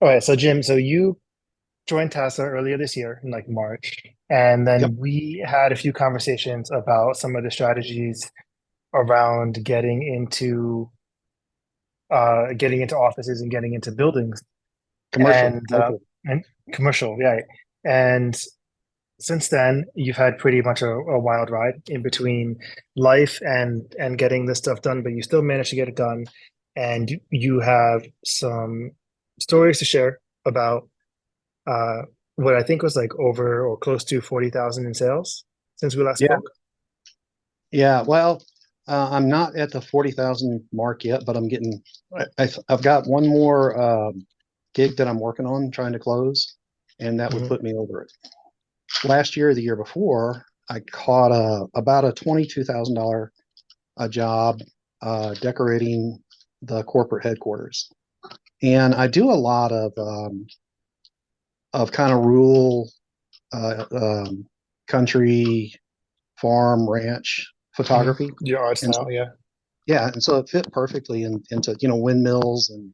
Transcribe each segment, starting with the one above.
All right, so Jim, so you joined TASA earlier this year in like March, and Yep. then we had a few conversations about some of the strategies around getting into offices and getting into buildings Commercial, and commercial. commercial, yeah. And since then, you've had pretty much a wild ride in between life and getting this stuff done, but you still managed to get it done, and you have some stories to share about uh, what I think was like over or close to 40,000 in sales since we last Yeah. spoke. Yeah. Well, I'm not at the 40,000 mark yet, but I'm getting, I've got one more gig that I'm working on trying to close, and that would Hmm. put me over it. Last year, or the year before, I caught about a $22,000 a job decorating the corporate headquarters. And I do a lot of kind of rural uh, um, country farm ranch Hmm. photography. Your art And so, style, yeah. yeah, and so it fit perfectly into windmills and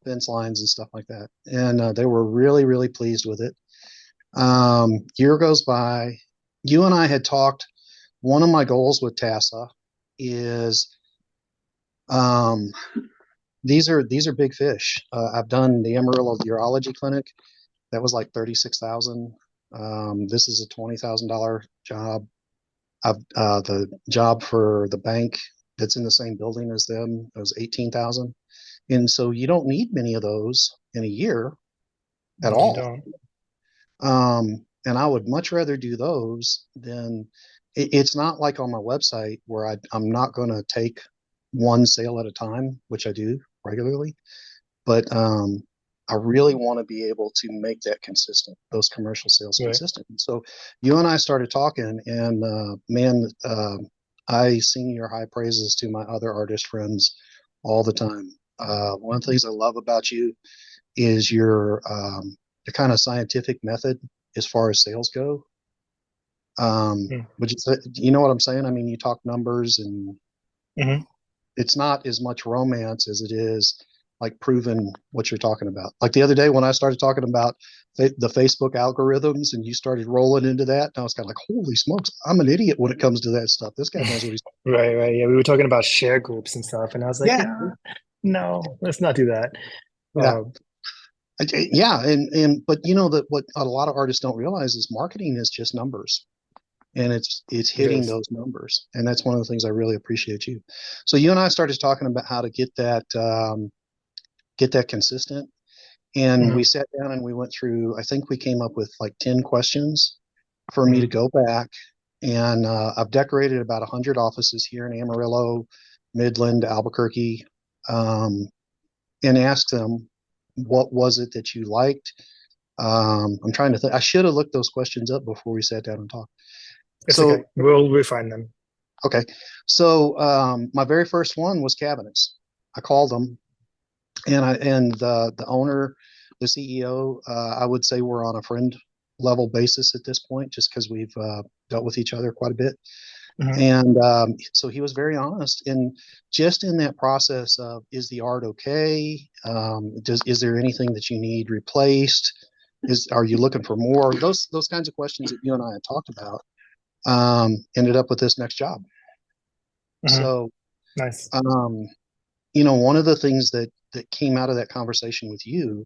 fence lines and stuff like that. And they were really really pleased with it. Year goes by. You and I had talked. One of my goals with TASA is um, these are big fish. I've done the Amarillo Urology Clinic. That was like 36,000. This is a $20,000 job. The job for the bank that's in the same building as them, it was 18,000. And so you don't need many of those in a year at You all. don't. And I would much rather do those than it's not like on my website where I'm not going to take one sale at a time, which I do regularly, but I really want to be able to make that consistent, those commercial sales Right. consistent. So you and I started talking, and man, I sing your high praises to my other artist friends all the time. One of the things I love about you is your kind of scientific method as far as sales go. Which is, you know what I'm saying? I mean, you talk numbers, and Mm-hmm. it's not as much romance as it is like proving what you're talking about. Like the other day when I started talking about the Facebook algorithms and you started rolling into that, and I was kind of like, holy smokes, I'm an idiot when it comes to that stuff. This guy knows what he's. Right, right. Yeah, we were talking about share groups and stuff, and I was like, Yeah, yeah, no, let's not do that. yeah, yeah. And but you know that what a lot of artists don't realize is marketing is just numbers, and it's It hitting is. those numbers, and that's one of the things I really appreciate you. So you and I started talking about how to get that consistent. And we Hmm. sat down and we went through, I think we came up with like 10 questions for me to Hmm. go back. And I've decorated about 100 offices here in Amarillo, Midland, Albuquerque, um, and asked them, what was it that you liked? I'm trying to think. I should have looked those questions up before we sat down and talked. It's okay. So, We'll refine them. okay. So, my very first one was cabinets. I called them, and the owner, the CEO, I would say we're on a friend level basis at this point, just because we've dealt with each other quite a bit. Hmm. And so he was very honest, and just in that process of, is the art okay? Is there anything that you need replaced? Are you looking for more? Those kinds of questions that you and I had talked about ended up with this next job. Hmm. So Nice. um, one of the things that came out of that conversation with you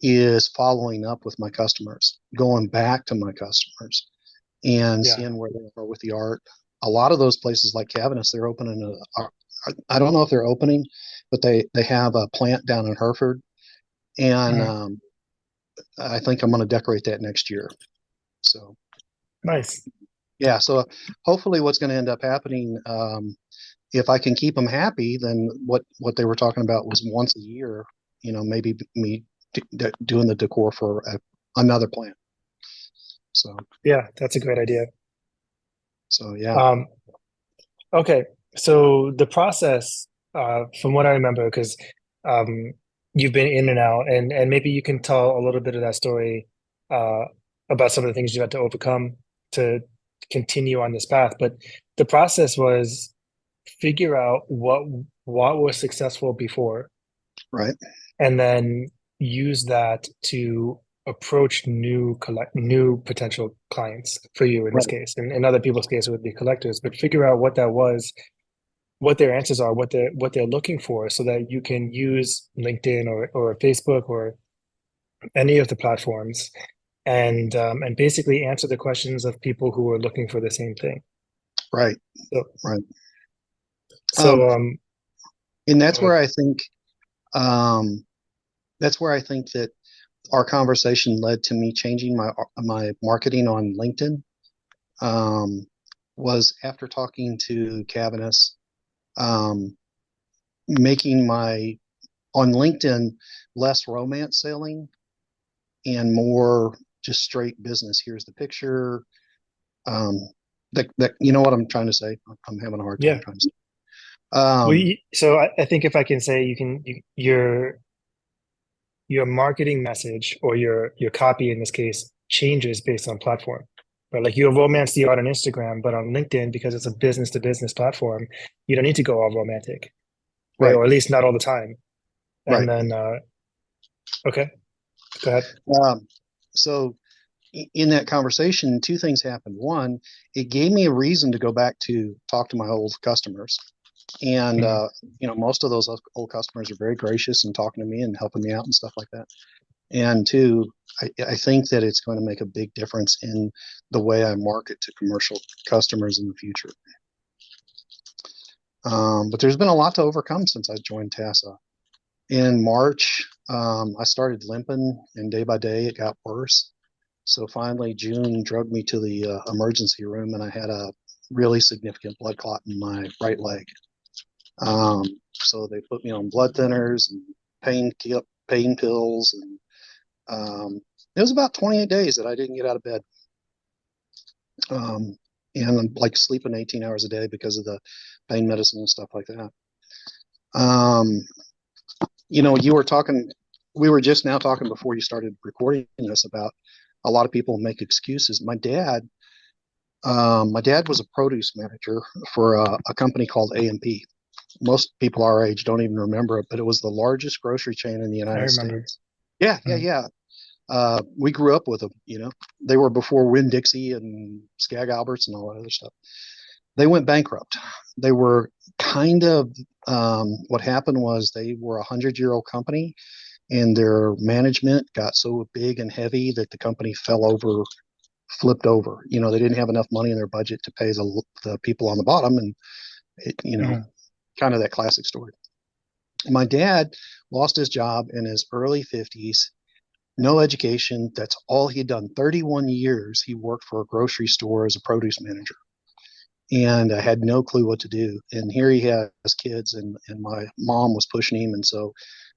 is following up with my customers, going back to my customers and Yeah. seeing where they are with the art. A lot of those places like cabinets, they're opening I don't know if they're opening, but they have a plant down in Hereford, and Hmm. I think I'm going to decorate that next year. So Nice. yeah, so hopefully what's going to end up happening, if I can keep them happy, then what they were talking about was once a year, maybe me doing the decor for another plant. So Yeah, that's a great idea. yeah. Um, okay. So the process, from what I remember, because um, you've been in and out, and maybe you can tell a little bit of that story uh, about some of the things you had to overcome to continue on this path. But the process was figure out what was successful before, Right. and then use that to approach new potential clients for you in this Right. case. And in other people's case, it would be collectors, but figure out what that was, what their answers are, what they're looking for, so that you can use LinkedIn or Facebook or any of the platforms and basically answer the questions of people who are looking for the same thing. Right. So Right. Um, so and go ahead. um, that's where I think that our conversation led to me changing my marketing on LinkedIn. Um, was after talking to Cavanis, um, making my on LinkedIn less romance selling and more just straight business. Here's the picture. Um, that you know what I'm trying to say. I'm having a hard time Yeah. trying to say. So I think if I can say your marketing message or your copy in this case changes based on platform. Right? Like you have romance the art on Instagram, but on LinkedIn, because it's a business to business platform, you don't need to go all romantic, right? Right. Or at least not all the time. And Right. then okay, go ahead. Um, so in that conversation, two things happened. One, it gave me a reason to go back to talk to my old customers. And, Mhm. most of those old customers are very gracious and talking to me and helping me out and stuff like that. And two, I think that it's going to make a big difference in the way I market to commercial customers in the future. But there's been a lot to overcome since I joined TASA. In March, I started limping, and day by day it got worse. So finally, June drugged me to the emergency room, and I had a really significant blood clot in my right leg. So they put me on blood thinners and pain pain pills, and it was about 28 days that I didn't get out of bed, um, and I'm like sleeping 18 hours a day because of the pain medicine and stuff like that. Um, you were talking, we were just now talking before you started recording this about a lot of people make excuses. My dad was a produce manager for a company called A&P. Most people our age don't even remember it, but it was the largest grocery chain in the I United remember. States. Yeah, yeah, Mhm. yeah. We grew up with them. They were before Winn Dixie and Skag Alberts and all that other stuff. They went bankrupt. They were kind of what happened was they were a 100-year-old company, and their management got so big and heavy that the company flipped over. They didn't have enough money in their budget to pay the people on the bottom, and it, Mhm. kind of that classic story. My dad lost his job in his early 50s, no education. That's all he'd done. 31 years he worked for a grocery store as a produce manager, and I had no clue what to do. And here he has kids, and my mom was pushing him, and so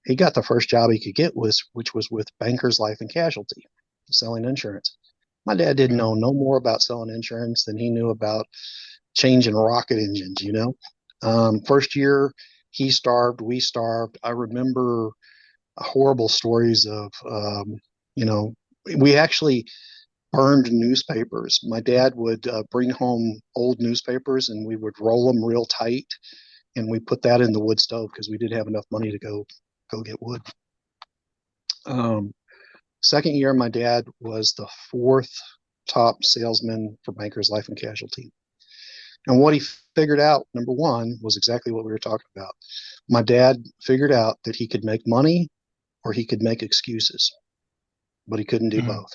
he got the first job he could get, which was with Bankers Life and Casualty, selling insurance. My dad didn't Mhm. know no more about selling insurance than he knew about changing rocket engines. First year, he starved, we starved. I remember horrible stories of, you know, we actually burned newspapers. My dad would bring home old newspapers, and we would roll them real tight, and we put that in the wood stove because we didn't have enough money to go get wood. Um, Second year, my dad was the fourth top salesman for Bankers Life and Casualty. And what he figured out, number one, was exactly what we were talking about. My dad figured out that he could make money or he could make excuses, but he couldn't do Mhm. both.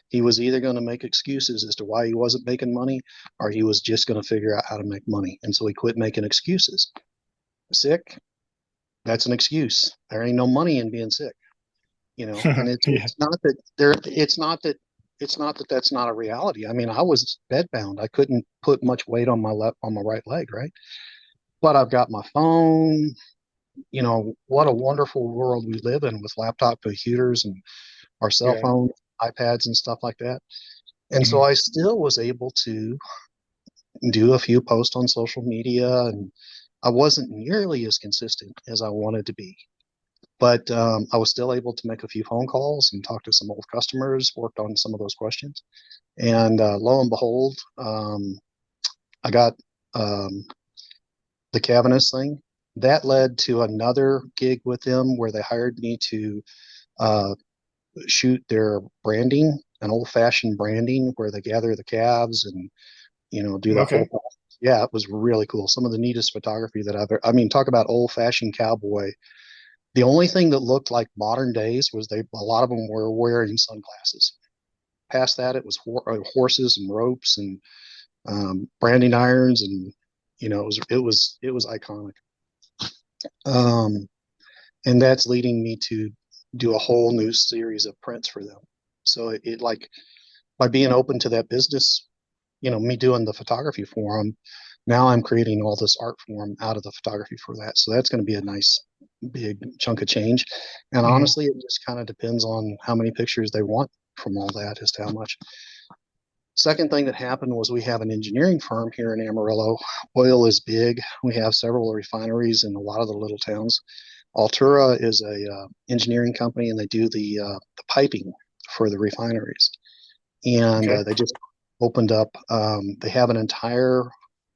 He was either going to make excuses as to why he wasn't making money, or he was just going to figure out how to make money. And so he quit making excuses. Sick, that's an excuse. There ain't no money in being sick, and it's Yeah. it's not that there it's not that that's not a reality. I mean, I was bedbound. I couldn't put much weight on my right leg, right? But I've got my phone. What a wonderful world we live in with laptop computers and our cell Yeah. phones, iPads, and stuff like that. And so Mhm. I still was able to do a few posts on social media, and I wasn't nearly as consistent as I wanted to be. But I was still able to make a few phone calls and talk to some old customers, worked on some of those questions. And lo and behold, I got um, the Cavanis thing. That led to another gig with them where they hired me to uh, shoot their branding, an old-fashioned branding where they gather the calves and do that whole Okay. process. Yeah, it was really cool. Some of the neatest photography that I mean, talk about old-fashioned cowboy. The only thing that looked like modern days was a lot of them were wearing sunglasses. Past that, it was horses and ropes and branding irons, and it was iconic. Um, and that's leading me to do a whole new series of prints for them. So it like by being open to that business, me doing the photography for them, now I'm creating all this art for them out of the photography for that. So that's going to be a nice big chunk of change. And Hmm. honestly, it just kind of depends on how many pictures they want from all that as to how much. Second thing that happened was we have an engineering firm here in Amarillo. Oil is big. We have several refineries in a lot of the little towns. Altura is a engineering company, and they do the piping for the refineries. And Okay. they just opened up. They have an entire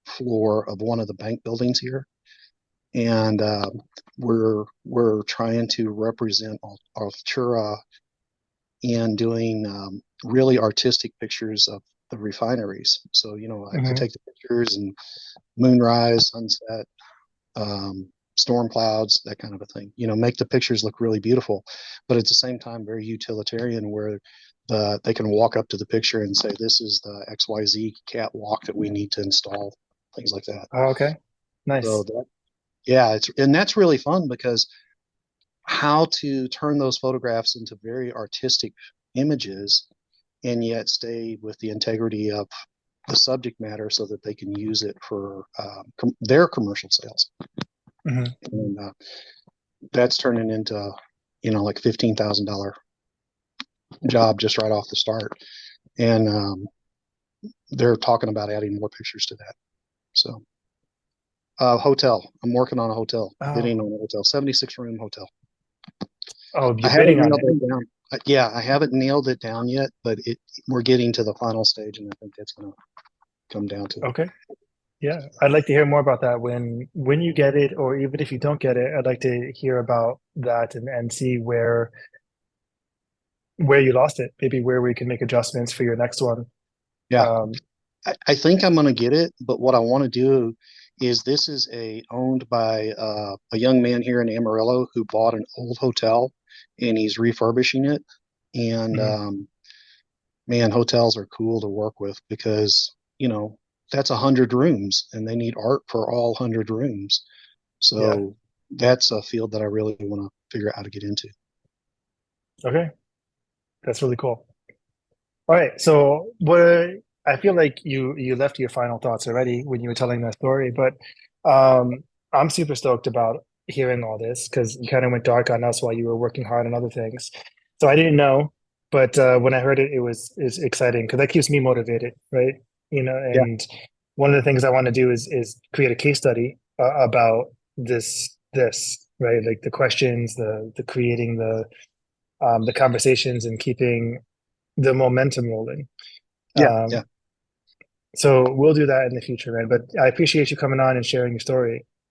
floor of one of the bank buildings here, and we're trying to represent Altura in doing really artistic pictures of the refineries. So I Hmm. take the pictures and moonrise, sunset, storm clouds, that kind of a thing. Make the pictures look really beautiful, but at the same time very utilitarian, where they can walk up to the picture and say, "This is the XYZ catwalk that we need to install," things like that. Oh, okay. So Nice. yeah, that's really fun because how to turn those photographs into very artistic images and yet stay with the integrity of the subject matter so that they can use it for their commercial sales. Hmm. And that's turning into like $15,000 job just right off the start, and they're talking about adding more pictures to that. So hotel, I'm working on a hotel, bidding Oh, on a hotel, 76 room hotel. oh, I you're haven't bidding on nailed it. it down. Yeah, I haven't nailed it down yet, but we're getting to the final stage, and I think that's going to come down to it. Okay. Yeah, I'd like to hear more about that when you get it, or even if you don't get it, I'd like to hear about that and see where you lost it, maybe where we can make adjustments for your next one. Yeah, Um, I think I'm going to get it, but what I want to do is this is owned by a young man here in Amarillo who bought an old hotel and he's refurbishing it. And mhm. man, hotels are cool to work with because that's 100 rooms and they need art for all 100 rooms. Yeah. So that's a field that I really want to figure out how to get into. Okay. That's really cool. All right. So what I feel like you left your final thoughts already when you were telling that story, but I'm super stoked about hearing all this because you kind of went dark on us while you were working hard on other things. So I didn't know, but when I heard it, it was exciting because that keeps me motivated, right? Yeah, And one of the things I want to do is create a case study about this, right? Like the questions, the creating the conversations and keeping the momentum rolling. yeah, yeah. Um, so we'll do that in the future, man. But I appreciate you coming on and sharing your story.